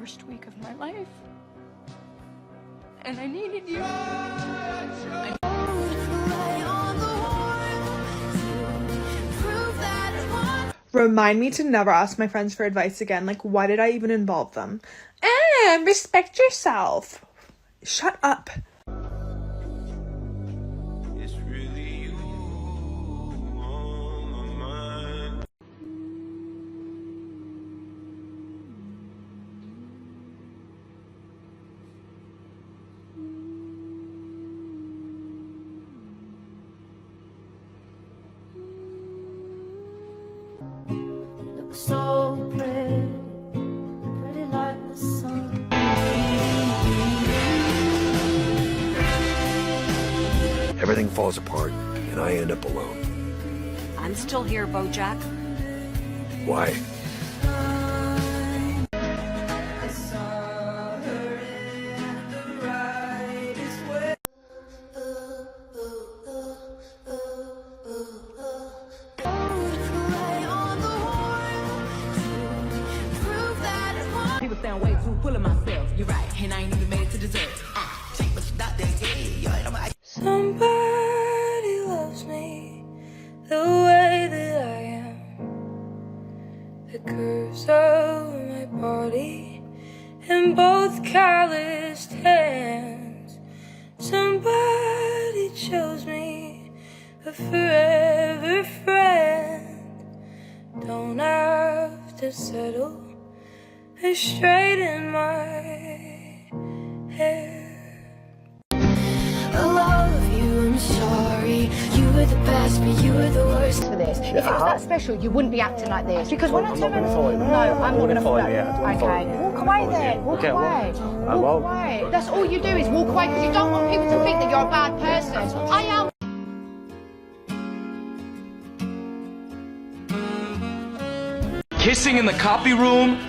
worst week of my life. And I needed you. Remind me to never ask my friends for advice again. Like, why did I even involve them? And respect yourself. Shut up. It's really you on my mind. So pretty, pretty like the sun. Everything falls apart, and I end up alone. I'm still here, Bojack. Why? People sound way too full of myself. You're right, and I ain't even made it to dessert. Take what you got there, yeah. Somebody loves me the way that I am. The curves of my body and both calloused hands. Somebody chose me a forever friend. Don't have to settle and straighten my hair. I love you, I'm sorry. You were the best, but you were the worst For this. If it was that special, you wouldn't be acting like this. Because when I turn around, no, I'm not going to follow you. Okay, walk away then. Walk away. Walk away. That's all you do is walk away because you don't want people to think that you're a bad person. I am. Kissing in the copy room,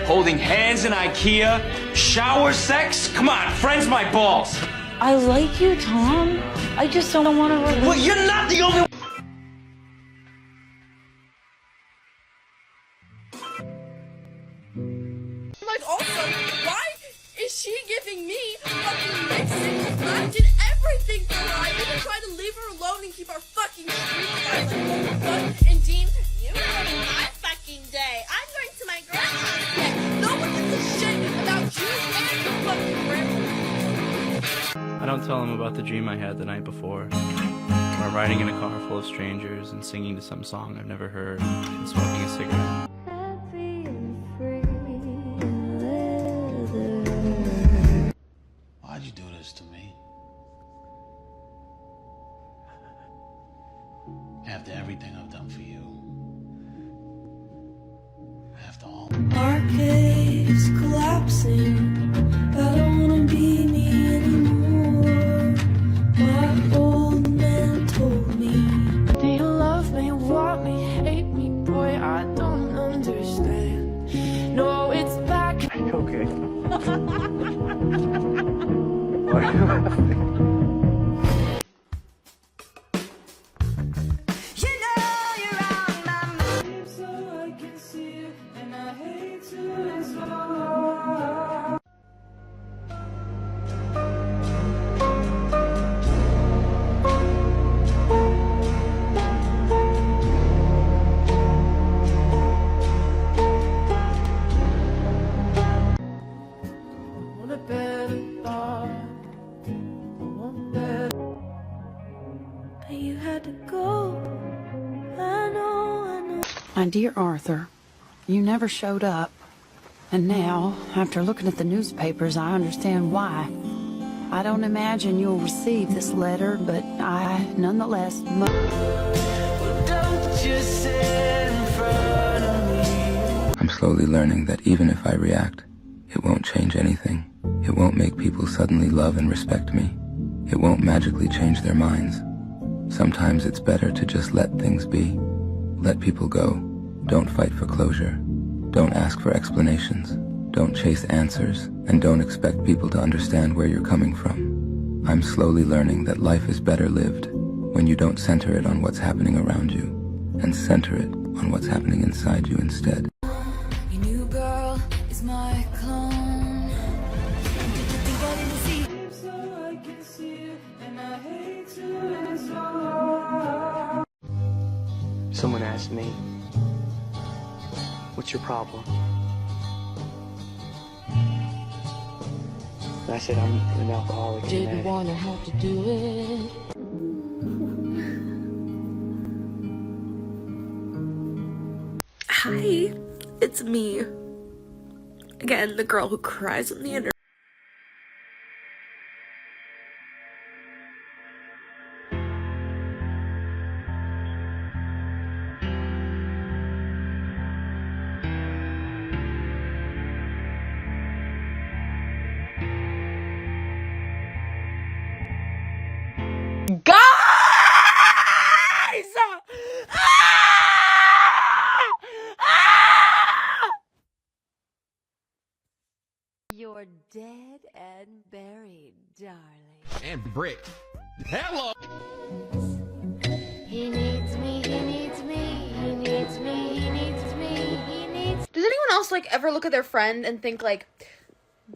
holding hands in IKEA, shower sex? Come on, friends my balls. I like you, Tom. I just don't want to release. Well, you're not the only one. Like, also, why is she giving me fucking mixing? I did everything for her. I even tried to leave her alone and keep our fucking streak alive. Like, what the fuck? And Dean, you ruined my fucking day. I'm going to my grandma's day. No one gives a shit about you and your fucking grandma. I don't tell them about the dream I had the night before, where I'm riding in a car full of strangers and singing to some song I've never heard and smoking a cigarette. Happy and free in leather. Why'd you do this to me? After everything I've done for you. After all. Market's collapsing. I don't wanna be me anymore. My old man told me. Do you love me, want me, hate me? Boy, I don't understand. No, it's back. Are you okay? Why are you laughing? So I can see it, and I hate to explore. Want a better thought, want better. But you had to go. I know, I know. My dear Arthur, you never showed up. And now, after looking at the newspapers, I understand why. I don't imagine you'll receive this letter, but I, nonetheless, Don't you sit in front of me. I'm slowly learning that even if I react, it won't change anything. It won't make people suddenly love and respect me. It won't magically change their minds. Sometimes it's better to just let things be. Let people go. Don't fight for closure. Don't ask for explanations. Don't chase answers, and don't expect people to understand where you're coming from. I'm slowly learning that life is better lived when you don't center it on what's happening around you, and center it on what's happening inside you instead. Your new girl is my clone. Someone asked me, what's your problem? And I said, I'm an alcoholic. Didn't wanna have to do it. Hi, it's me. Again, the girl who cries on the internet. You're dead and buried, darling. And Brick. Hello! He needs me, he needs me, he needs me, he needs me, he needs. Does anyone else like ever look at their friend and think like,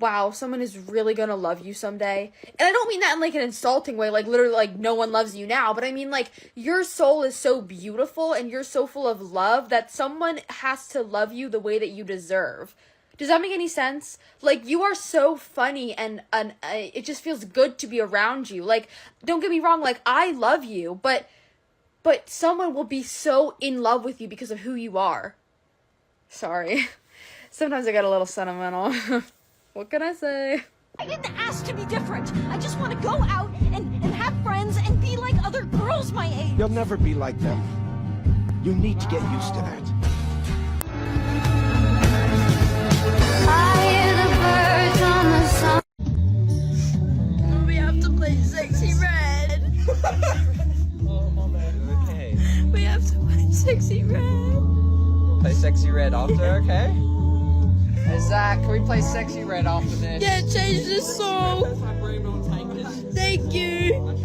wow, someone is really gonna love you someday? And I don't mean that in like an insulting way, like literally like no one loves you now, but I mean like your soul is so beautiful and you're so full of love that someone has to love you the way that you deserve. Does that make any sense? Like, you are so funny and it just feels good to be around you. Like, don't get me wrong, like, I love you, but someone will be so in love with you because of who you are. Sorry. Sometimes I get a little sentimental. What can I say? I didn't ask to be different. I just want to go out and have friends and be like other girls my age. You'll never be like them. You need to get used to that. We have to play Sexy Red. Oh, my man, okay. We have to play Sexy Red. We'll play Sexy Red after, okay? Hey, Zach, can we play Sexy Red after this? Yeah, change the song. Thank you.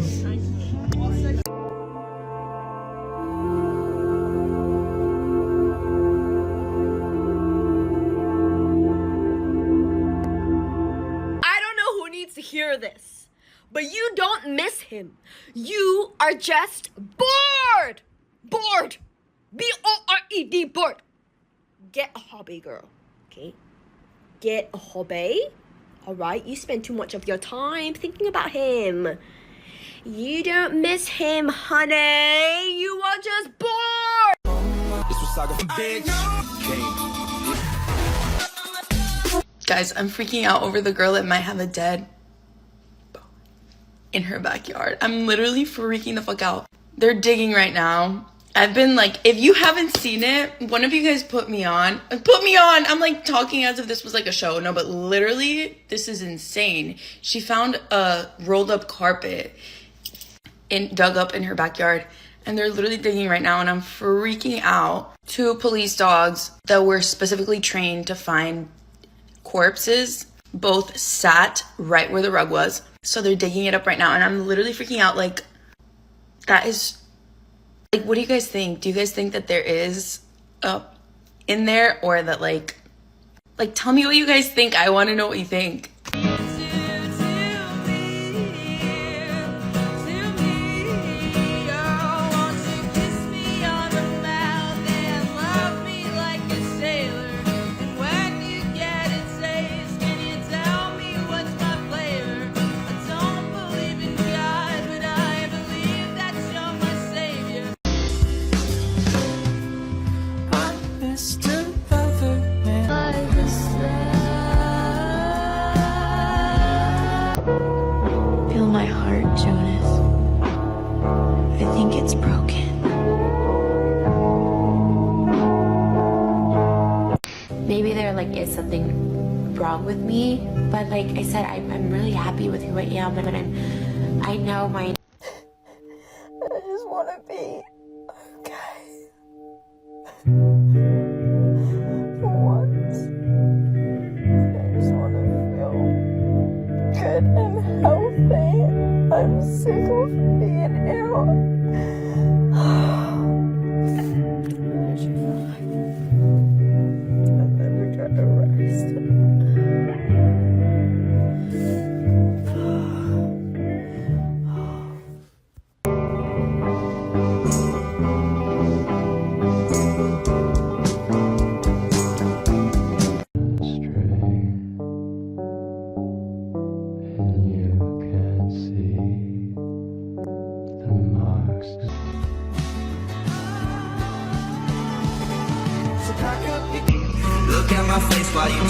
To hear this, but you don't miss him. You are just bored. Bored. B-O-R-E-D, bored. Get a hobby, girl. Okay? Get a hobby. All right? You spend too much of your time thinking about him. You don't miss him, honey. You are just bored. This was Saga from Bitch. Guys, I'm freaking out over the girl that might have a dead in her backyard. I'm literally freaking the fuck out. They're digging right now. I've been like, if you haven't seen it, one of you guys put me on. I'm like talking as if this was like a show. No, but literally, this is insane. She found a rolled up carpet dug up in her backyard. And they're literally digging right now, and I'm freaking out. 2 police dogs that were specifically trained to find corpses both sat right where the rug was. So they're digging it up right now, and I'm literally freaking out. Like, that is, like, what do you guys think? Do you guys think that there is in there, or that like tell me what you guys think. I want to know what you think. Feel my heart, Jonas. I think it's broken. Maybe there like is something wrong with me, but like I said, I'm really happy with who I am, and I know my. I just want to be okay. For once, I just want to feel good and healthy. I'm sick of being ill. I've never tried to rest.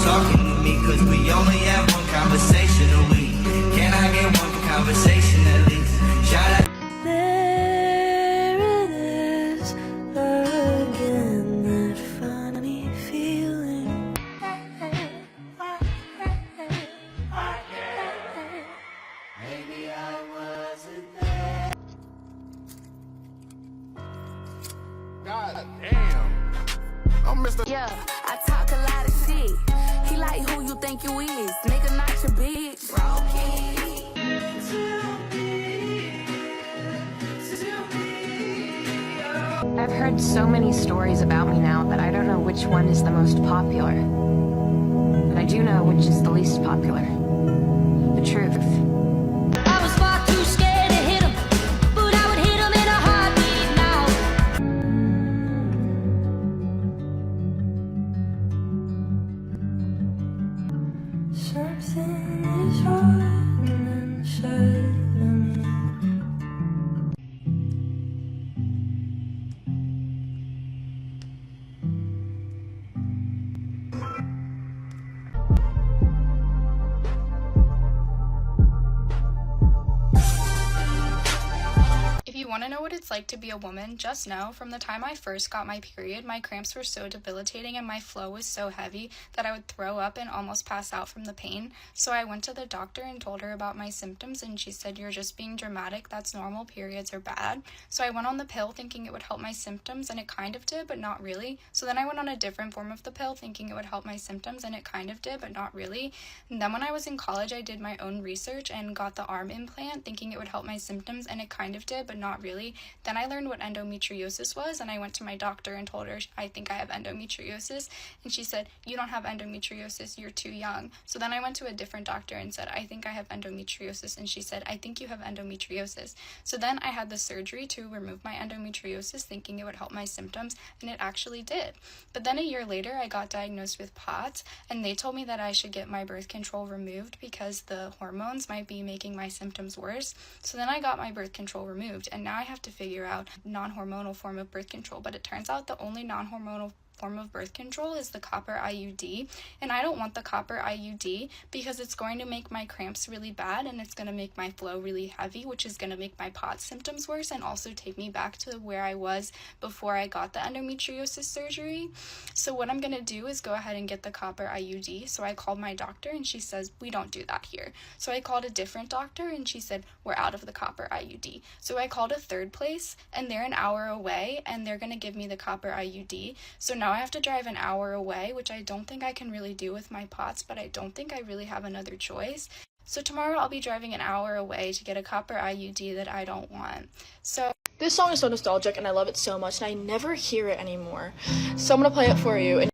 talking to me, cause we only have one conversation a week. Can I get one conversation at least? Shout out. There it is again, that funny feeling. Maybe I wasn't there. God damn. I'm Mr. Yeah, I talk a lot of shit. He like who you think you is. Nigga, not your bitch. I've heard so many stories about me now that I don't know which one is the most popular. But I do know which is the least popular. The truth. I was far too scared to hit him, but I would hit him in a heartbeat now. Something is wrong inside of me. If you want to know what it's like to be a woman, just know from the time I first got my period, my cramps were so debilitating and my flow was so heavy that I would throw up and almost pass out from the pain. So I went to the doctor and told her about my symptoms, and she said, "You're just being dramatic, that's normal, periods are bad." So I went on the pill thinking it would help my symptoms, and it kind of did, but not really. So then I went on a different form of the pill thinking it would help my symptoms, and it kind of did, but not really. And then when I was in college, I did my own research and got the arm implant thinking it would help my symptoms, and it kind of did, but not really. Then I learned what endometriosis was, and I went to my doctor and told her I think I have endometriosis, and she said, "You don't have endometriosis, you're too young." So then I went to a different doctor and said, "I think I have endometriosis," and she said, "I think you have endometriosis." So then I had the surgery to remove my endometriosis thinking it would help my symptoms, and it actually did. But then a year later I got diagnosed with POTS, and they told me that I should get my birth control removed because the hormones might be making my symptoms worse. So then I got my birth control removed, and now I have to figure out non-hormonal form of birth control, but it turns out the only non-hormonal form of birth control is the copper IUD, and I don't want the copper IUD because it's going to make my cramps really bad, and it's going to make my flow really heavy, which is going to make my POTS symptoms worse and also take me back to where I was before I got the endometriosis surgery. So what I'm going to do is go ahead and get the copper IUD. So I called my doctor and she says, "We don't do that here." So I called a different doctor and she said, "We're out of the copper IUD." So I called a third place and they're an hour away and they're going to give me the copper IUD. So now I have to drive an hour away, which I don't think I can really do with my POTS, but I don't think I really have another choice. So tomorrow I'll be driving an hour away to get a copper IUD that I don't want. So This song is so nostalgic and I love it so much and I never hear it anymore. So I'm gonna play it for you. And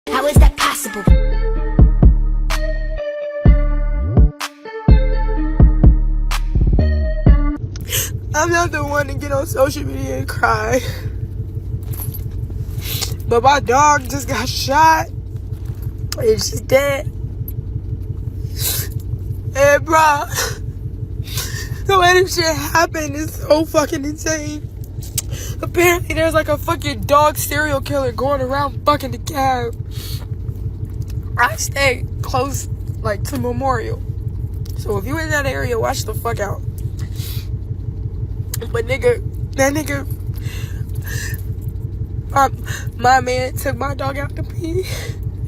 How is that possible? I'm not the one to get on social media and cry, but my dog just got shot and she's dead. And bro, The way this shit happened is so fucking insane. Apparently there's like a fucking dog serial killer going around fucking the cab. I stay close like to Memorial. So if you in that area, watch the fuck out. But that nigga, my man took my dog out to pee.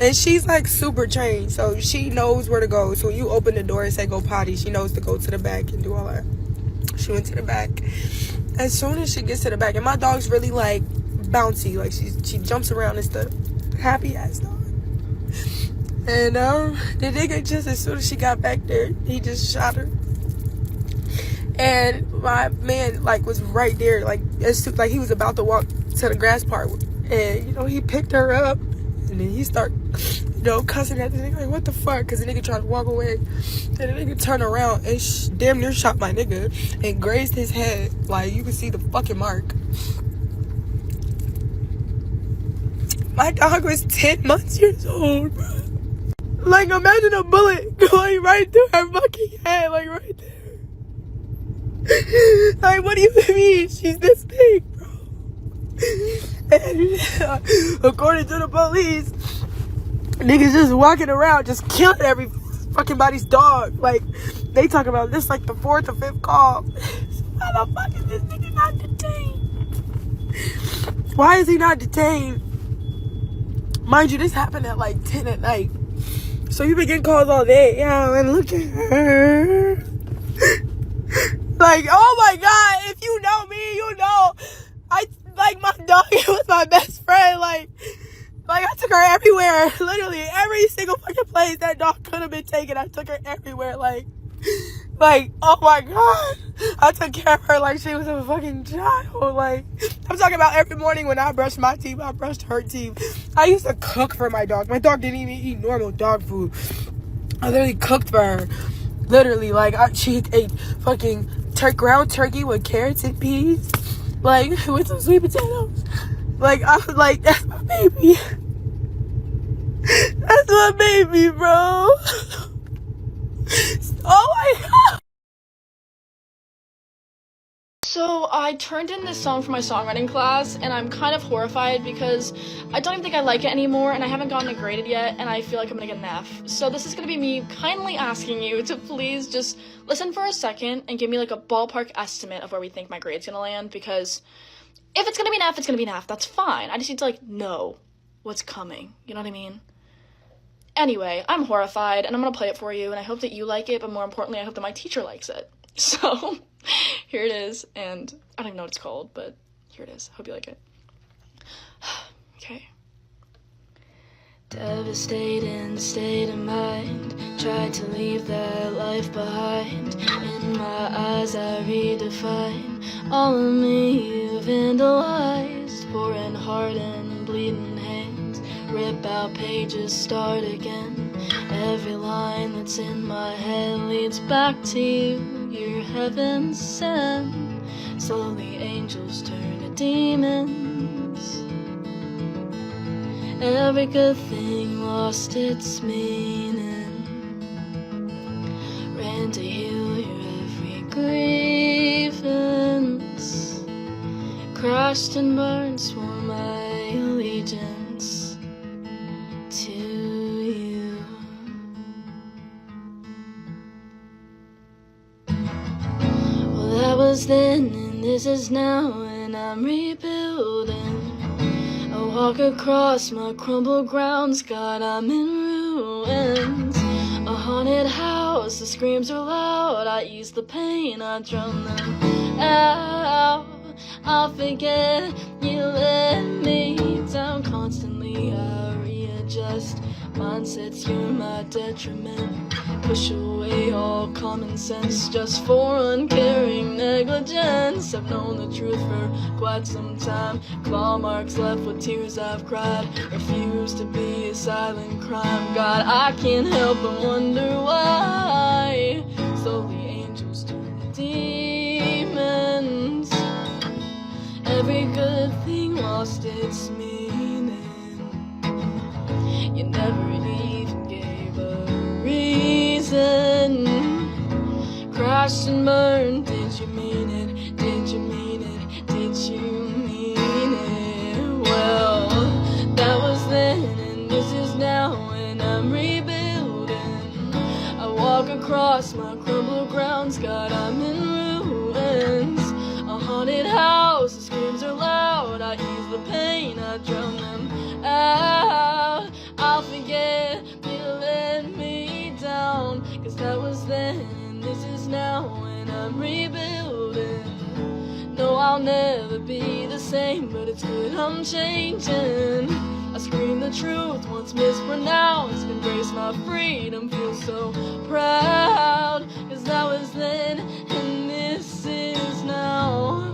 And she's like super trained, so she knows where to go. So when you open the door and say go potty, she knows to go to the back and do all that. She went to the back. As soon as she gets to the back, and my dog's really like bouncy, like she jumps around and stuff. Happy ass dog. And the nigga, just as soon as she got back there, he just shot her. And my man like was right there, like he was about to walk to the grass part, and he picked her up, and then he start cussing at the nigga like, what the fuck? Because the nigga tried to walk away, and the nigga turned around and damn near shot my nigga and grazed his head. Like, you can see the fucking mark. My dog was 10 months old, bro. Like, imagine a bullet going right through her fucking head, like right there. Like, what do you mean she's this big, bro? And according to the police, niggas just walking around just killing every fucking body's dog. Like, they talk about this like the 4th or 5th call. Why the fuck is this nigga not detained? Why is he not detained? Mind you, this happened at like 10 at night. So you been getting calls all day. Yo, and look at her. Like, oh my God, if you know me, you know. Like, my dog was my best friend. Like, I took her everywhere. Literally, every single fucking place that dog could have been taken, I took her everywhere. Like, oh my God. I took care of her like she was a fucking child. Like, I'm talking about every morning when I brushed my teeth, I brushed her teeth. I used to cook for my dog. My dog didn't even eat normal dog food. I literally cooked for her. Literally, like, she ate fucking ground turkey with carrots and peas. Like, with some sweet potatoes. Like, I was like, that's my baby. That's my baby, bro. Oh my God. So I turned in this song for my songwriting class, and I'm kind of horrified because I don't even think I like it anymore, and I haven't gotten it graded yet, and I feel like I'm gonna get an F. So this is gonna be me kindly asking you to please just listen for a second and give me like a ballpark estimate of where we think my grade's gonna land, because if it's gonna be an F, it's gonna be an F. That's fine. I just need to like know what's coming. You know what I mean? Anyway, I'm horrified, and I'm gonna play it for you, and I hope that you like it, but more importantly, I hope that my teacher likes it. So, here it is, and I don't even know what it's called, but here it is. Hope you like it. Okay. Devastating state of mind, tried to leave that life behind. In my eyes I redefine all of me you vandalized. Pouring heart and bleeding hands, rip out pages, start again. Every line that's in my head leads back to you. You're heaven sent. Slowly angels turn to demons. Every good thing lost its meaning. Ran to heal your every grievance. Crashed and burned, swore my allegiance to you. Well, that was then, and this is now, and I'm rebuilding. I walk across my crumbled grounds, God, I'm in ruins. A haunted house, the screams are loud, I ease the pain, I drown them out. I'll forget you let me down constantly, I readjust. Mindsets, you're my detriment. Push away all common sense just for uncaring negligence. I've known the truth for quite some time. Claw marks left with tears I've cried. Refuse to be a silent crime. God, I can't help but wonder why. Slowly angels turn to demons. Every good thing lost its meaning. You never even gave a reason. Crash crashed and burned. Did you mean it? Did you mean it? Did you mean it? Well, that was then and this is now, and I'm rebuilding. I walk across my crumbled grounds, God, I'm in ruins. A haunted house, the screams are loud. I ease the pain, I drown them out. I'll forget you let me down, 'cause that was then and this is now, and I'm rebuilding. No, I'll never be the same, but it's good I'm changing. I scream the truth once mispronounced, embrace my freedom, feel so proud, 'cause that was then and this is now.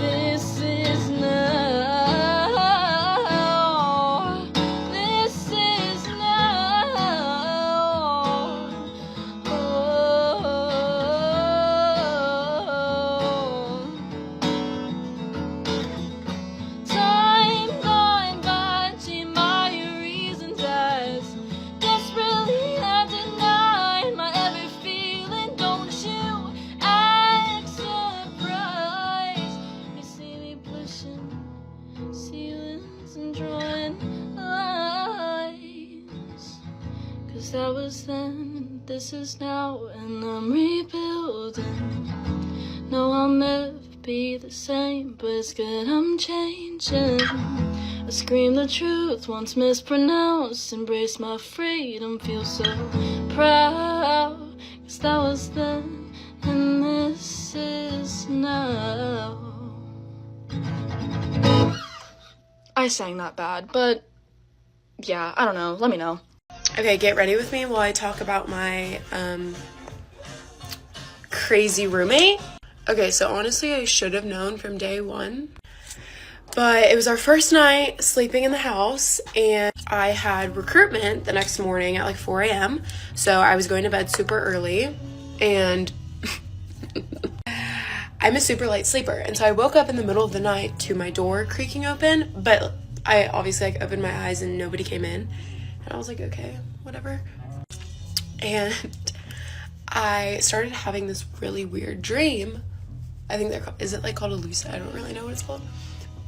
This is now. This is now. Time gone by, my reasons as desperately I denied my every feeling. Don't you act surprised. You see me pushing ceilings and drawing lines. 'Cause that was then, this is now, and I'm rebuilding. No, I'll never be the same, but it's good I'm changing. I scream the truth once mispronounced, embrace my freedom, feel so proud. 'Cause that was then and this is now. I sang that bad, but yeah, I don't know, let me know. Okay, get ready with me while I talk about my crazy roommate. Okay, so honestly, I should have known from day one, but it was our first night sleeping in the house, and I had recruitment the next morning at like 4 a.m. So I was going to bed super early, and I'm a super light sleeper, and so I woke up in the middle of the night to my door creaking open, but I obviously like opened my eyes and nobody came in, and I was like, okay, whatever. And I started having this really weird dream. I think is it like called a lucid? I don't really know what it's called.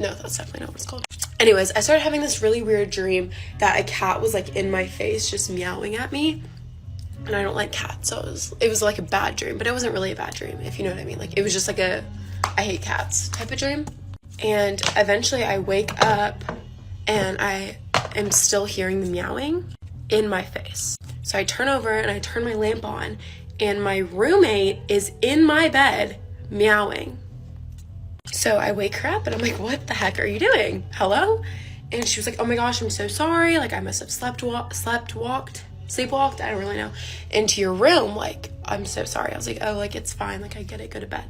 No, that's definitely not what it's called. Anyways, I started having this really weird dream that a cat was like in my face just meowing at me, and I don't like cats, so it was like a bad dream, but it wasn't really a bad dream, if you know what I mean. Like, it was just like a I hate cats type of dream. And eventually I wake up and I am still hearing the meowing in my face. So I turn over and I turn my lamp on, and my roommate is in my bed meowing. So I wake her up and I'm like, what the heck are you doing? Hello? And she was like, oh my gosh, I'm so sorry. Like, I must have sleepwalked, I don't really know, into your room. Like, I'm so sorry. I was like, oh, like, it's fine. Like, I get it. Go to bed.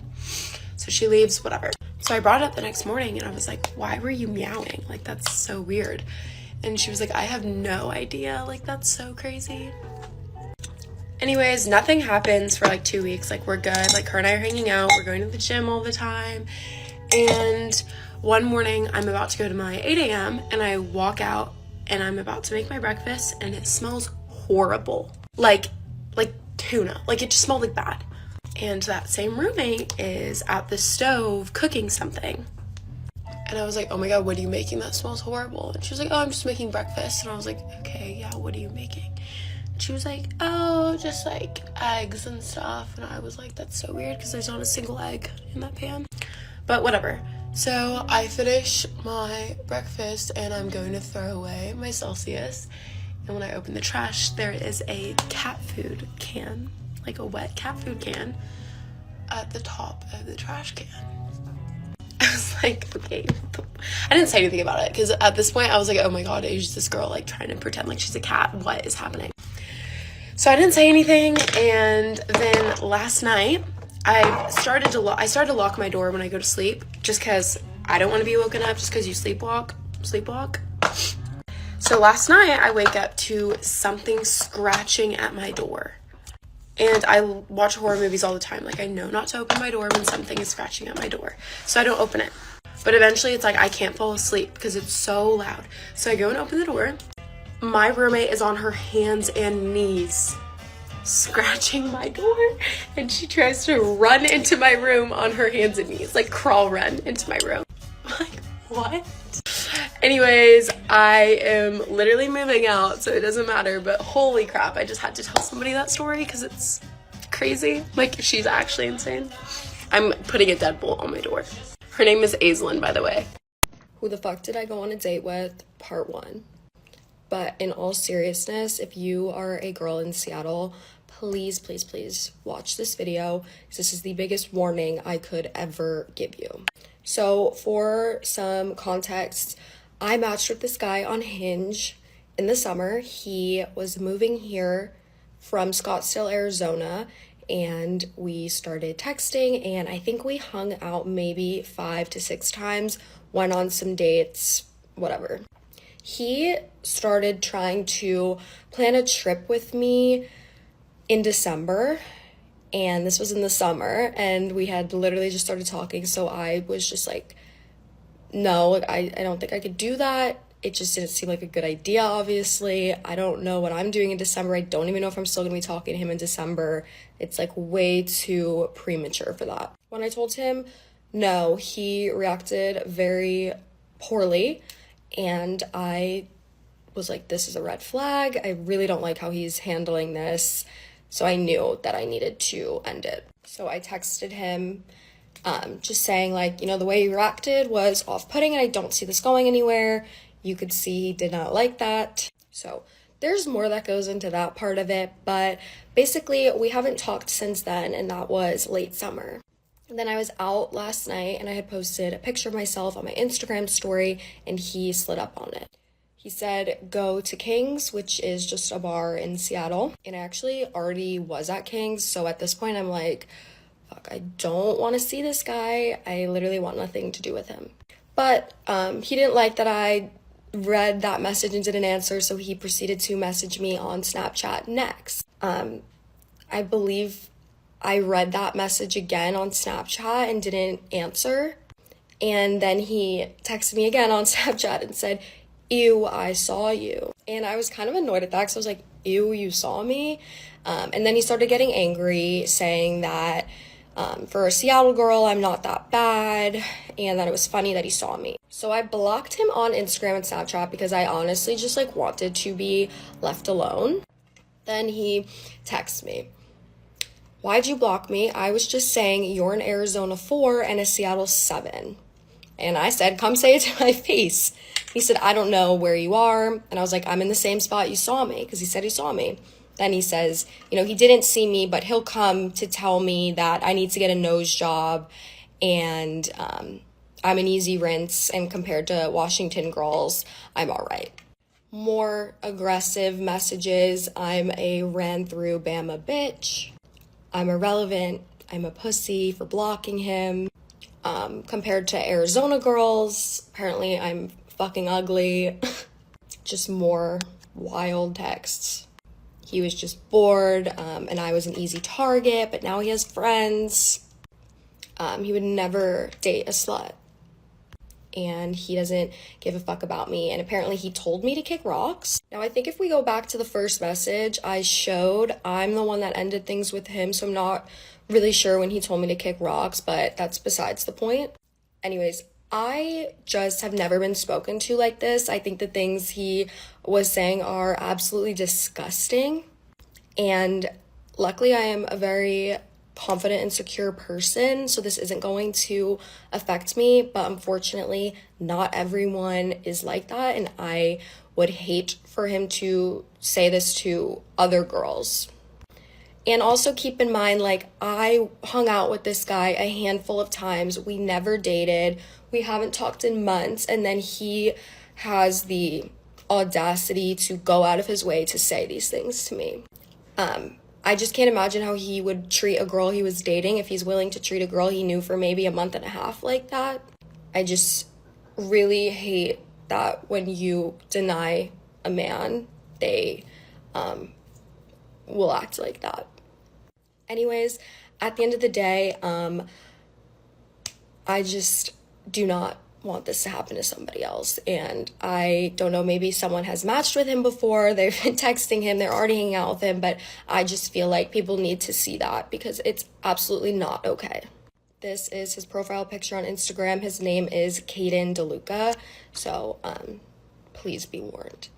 So she leaves, whatever. So I brought it up the next morning and I was like, why were you meowing? Like, that's so weird. And she was like, I have no idea. Like, that's so crazy. Anyways, nothing happens for like 2 weeks. Like, we're good. Like, her and I are hanging out. We're going to the gym all the time. And one morning I'm about to go to my 8 a.m. and I walk out and I'm about to make my breakfast and it smells horrible. Like tuna. Like, it just smelled like bad. And that same roommate is at the stove cooking something. And I was like, oh my god, what are you making? That smells horrible. And she was like, oh, I'm just making breakfast. And I was like, okay, yeah, what are you making? She was like, oh, just like eggs and stuff. And I was like, that's so weird because there's not a single egg in that pan. But whatever. So I finish my breakfast and I'm going to throw away my Celsius. And when I open the trash, there is a cat food can, like a wet cat food can, at the top of the trash can. I was like, okay. I didn't say anything about it because at this point I was like, oh my god, is this girl like trying to pretend like she's a cat? What is happening? So I didn't say anything, and then last night I started to lock my door when I go to sleep, just because I don't want to be woken up just because you sleepwalk. So last night I wake up to something scratching at my door. And I watch horror movies all the time. Like, I know not to open my door when something is scratching at my door. So I don't open it. But eventually it's like I can't fall asleep because it's so loud. So I go and open the door. My roommate is on her hands and knees scratching my door, and she tries to run into my room on her hands and knees, like crawl run into my room. Like, what? Anyways, I am literally moving out, so it doesn't matter, but holy crap, I just had to tell somebody that story because it's crazy. Like, she's actually insane. I'm putting a deadbolt on my door. Her name is Aislinn, by the way. Who the fuck did I go on a date with? Part 1. But in all seriousness, if you are a girl in Seattle, please, please, please watch this video, because this is the biggest warning I could ever give you. So for some context, I matched with this guy on Hinge in the summer. He was moving here from Scottsdale, Arizona, and we started texting, and I think we hung out maybe 5 to 6 times, went on some dates, whatever. He started trying to plan a trip with me in December, and this was in the summer, and we had literally just started talking, so I was just like, no, I don't think I could do that. It just didn't seem like a good idea, obviously. I don't know what I'm doing in December. I don't even know if I'm still gonna be talking to him in December. It's like way too premature for that. When I told him no, he reacted very poorly, and I was like, this is a red flag. I really don't like how he's handling this. So I knew that I needed to end it. So I texted him just saying, like, you know, the way you reacted was off-putting and I don't see this going anywhere. You could see he did not like that. So there's more that goes into that part of it, but basically we haven't talked since then, and that was late summer. And then I was out last night and I had posted a picture of myself on my Instagram story, and he slid up on it. He said, go to King's, which is just a bar in Seattle. And I actually already was at King's, so at this point I'm like, fuck, I don't want to see this guy. I literally want nothing to do with him. But he didn't like that I read that message and didn't answer, so he proceeded to message me on Snapchat next. I believe I read that message again on Snapchat and didn't answer. And then he texted me again on Snapchat and said, ew, I saw you. And I was kind of annoyed at that because I was like, ew, you saw me? And then he started getting angry, saying that for a Seattle girl, I'm not that bad, and that it was funny that he saw me. So I blocked him on Instagram and Snapchat because I honestly just like wanted to be left alone. Then he texts me, why'd you block me? I was just saying you're an Arizona 4 and a Seattle 7. And I said, come say it to my face. He said, I don't know where you are. And I was like, I'm in the same spot you saw me, because he said he saw me. Then he says, you know, he didn't see me, but he'll come to tell me that I need to get a nose job, and I'm an easy rinse, and compared to Washington girls, I'm all right. More aggressive messages. I'm a ran through Bama bitch. I'm irrelevant. I'm a pussy for blocking him. Compared to Arizona girls, apparently I'm fucking ugly. Just more wild texts. He was just bored, and I was an easy target, but now he has friends. He would never date a slut. And he doesn't give a fuck about me. And apparently he told me to kick rocks. Now, I think if we go back to the first message I showed, I'm the one that ended things with him, so I'm not really sure when he told me to kick rocks, but that's besides the point. Anyways, I just have never been spoken to like this. I think the things he was saying are absolutely disgusting. And luckily I am a very confident and secure person, so this isn't going to affect me, but unfortunately not everyone is like that, and I would hate for him to say this to other girls. And also keep in mind, like, I hung out with this guy a handful of times. We never dated. We haven't talked in months. And then he has the audacity to go out of his way to say these things to me. I just can't imagine how he would treat a girl he was dating if he's willing to treat a girl he knew for maybe a month and a half like that. I just really hate that when you deny a man, they will act like that. Anyways, at the end of the day, I just do not want this to happen to somebody else. And I don't know, maybe someone has matched with him before, they've been texting him, they're already hanging out with him, but I just feel like people need to see that because it's absolutely not okay. This is his profile picture on Instagram. His name is Caden DeLuca, so please be warned.